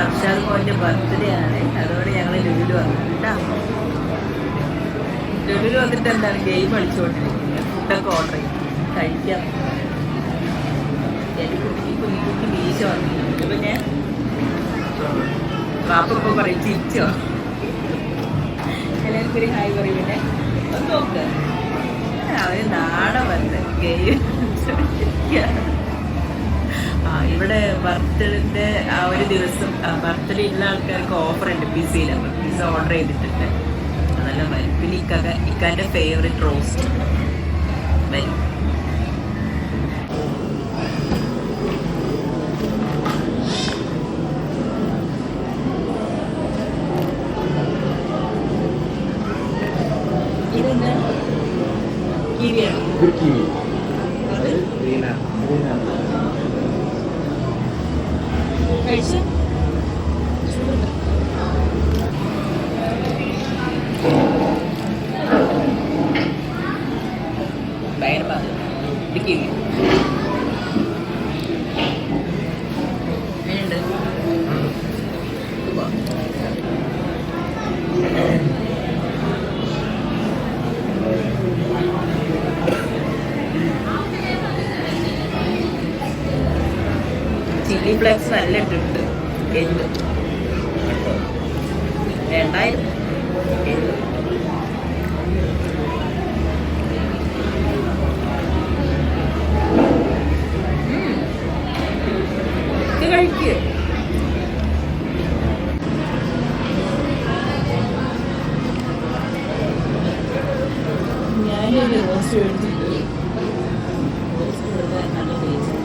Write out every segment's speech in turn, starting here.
അർഷാദ് മോൻ്റെ ബർത്ത്ഡേ ആണ്. അതോടെ ഞങ്ങൾ ലുലുവിൽ വന്നത് കേട്ടോ. ലുലുവിൽ വന്നിട്ട് എന്താണ് ഗെയിം കളിച്ചുകൊണ്ടിരിക്കുന്നത്. ഫുഡൊക്കെ ഓർഡർ ചെയ്യും, കഴിക്കാം. എൻ്റെ കുഞ്ഞിക്കുട്ടി മീശ വന്നിട്ടുണ്ട്. പിന്നെ പാപ്പ പറയും ചിരിച്ചോ, എല്ലാവർക്കും ഒരു ഹായ് പറയും. പിന്നെ ഒന്ന് നോക്ക്, അവര് നാളെ വന്ന് ഗെയിം. ഇവിടെ ബർത്ത്ഡേൻ്റെ ആ ഒരു ദിവസം ബർത്ത്ഡേ ഉള്ള ആൾക്കാർക്ക് ഓഫർ ഉണ്ട് പിസയിൽ. അപ്പം പിസ്സ ഓർഡർ ചെയ്തിട്ടുണ്ട്, അതെല്ലാം വരും. പിന്നെ ഇക്കാൻ്റെ ഫേവറേറ്റ് റോസ്റ്റ് വരും. ഇതെന്താ കിവിയാണ്? കഴിച്ചു ഭയങ്കര ഇത് കിവി ചില്ലി ഫ്ലേക്സ് നല്ല ഇട്ടിട്ടുണ്ട്. 2000 ഇത് കഴിക്കുക. ഞാനൊരു റോസ്റ്റ് എടുത്തിട്ട് നല്ല ടേസ്റ്റ്.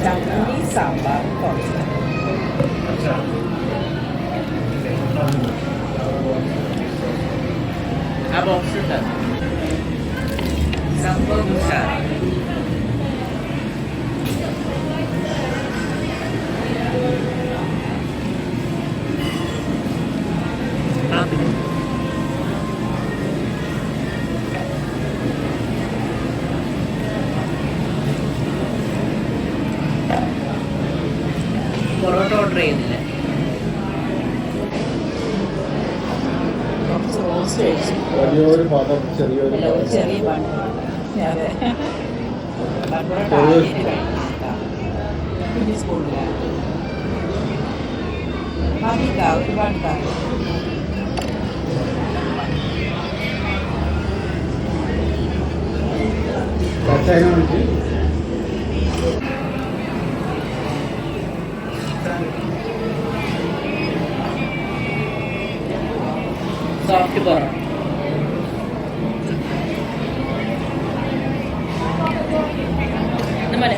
ചട്നി സാമ്പാർ കുറച്ച് ആ ബോക്സ് ഇട്ട സംഭവം ഉഷാറ്. പൊറോട്ട ഓർഡർ ചെയ്യുന്നില്ല, ചെറിയ പാട്ട്. അതെ, കുഞ്ഞു സ്കൂളിലാണ് ഒരുപാട് കാര്യം. സോഫ്റ്റ് പൊറോട്ട നമ്മുടെ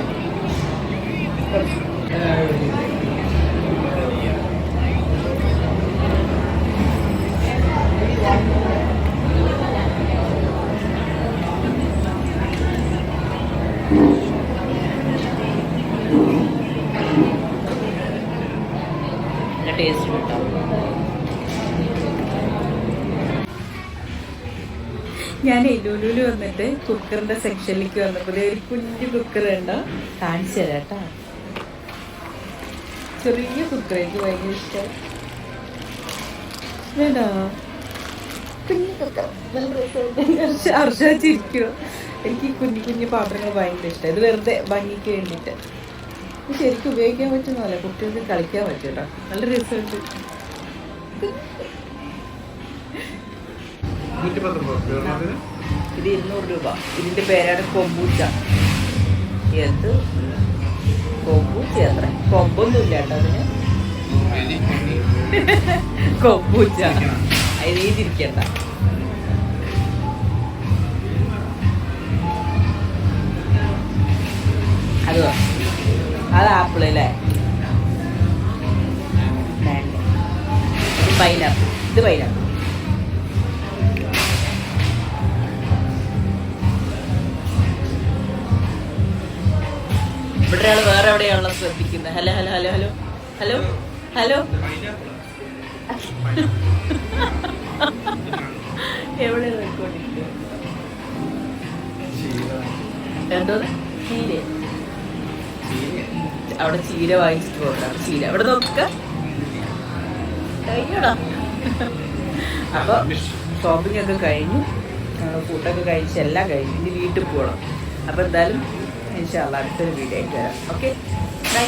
ടേസ്റ്റ് കിട്ടാം. ഞാൻ ലുലുവിൽ വന്നിട്ട് കുക്കറിന്റെ സെക്ഷനിലേക്ക് വന്നപ്പോൾ ഒരു കുഞ്ഞു കുക്കർ ഉണ്ടോ, കാണിച്ചു തരാം കേട്ടോ. ചെറിയ കുക്കർ എനിക്ക് ഭയങ്കര ഇഷ്ടം. വേണ്ടോ കുഞ്ഞു കുക്കർ, നല്ല രസമുണ്ട്. അർഷിച്ചിരിക്കുമോ? എനിക്ക് കുഞ്ഞു കുഞ്ഞു പാത്രങ്ങൾ ഭയങ്കര ഇഷ്ടം. ഇത് വെറുതെ ഭംഗിക്ക് വേണ്ടിയിട്ട്. ഇത് ശരിക്കും ഉപയോഗിക്കാൻ പറ്റുന്നതല്ല, കുട്ടികൾക്ക് കളിക്കാൻ പറ്റും കേട്ടോ. നല്ല രസമുണ്ട്. ഇത് 200 രൂപ. ഇതിന്റെ പേരാണ് കൊമ്പൂച്ച. എന്ത് കൊമ്പൂച്ച? അത്ര കൊമ്പൊന്നുമില്ല കേട്ടോ അതിന്. കൊമ്പൂച്ച എഴുതിയിരിക്കണ്ട. അത് ആപ്പിൾ അല്ലേ? പൈനാപ്പിൾ. ഇത് പൈനാപ്പിൾ. ഇവിടെ ഒരാൾ വേറെ എവിടെയാണല്ലോ ശ്രദ്ധിക്കുന്നത്. Hello hello hello hello hello hello എവിടെ റെക്കോർഡിങ് എന്തോ ചീര അവിടെ ചീര വാങ്ങിച്ചിട്ട് പോകണം. ചീര അവിടെ നോക്ക കഴിഞ്ഞോടാ. അപ്പൊ ഷോപ്പിംഗ് ഒക്കെ കഴിഞ്ഞു, ഫുഡൊക്കെ കഴിച്ച് എല്ലാം കഴിഞ്ഞു. ഇനി വീട്ടിൽ പോകണം. അപ്പൊ എന്തായാലും ഇൻഷാ അല്ലാഹ് അടുത്തൊരു വീഡിയോ ആയിട്ട് വരാം. Okay bye.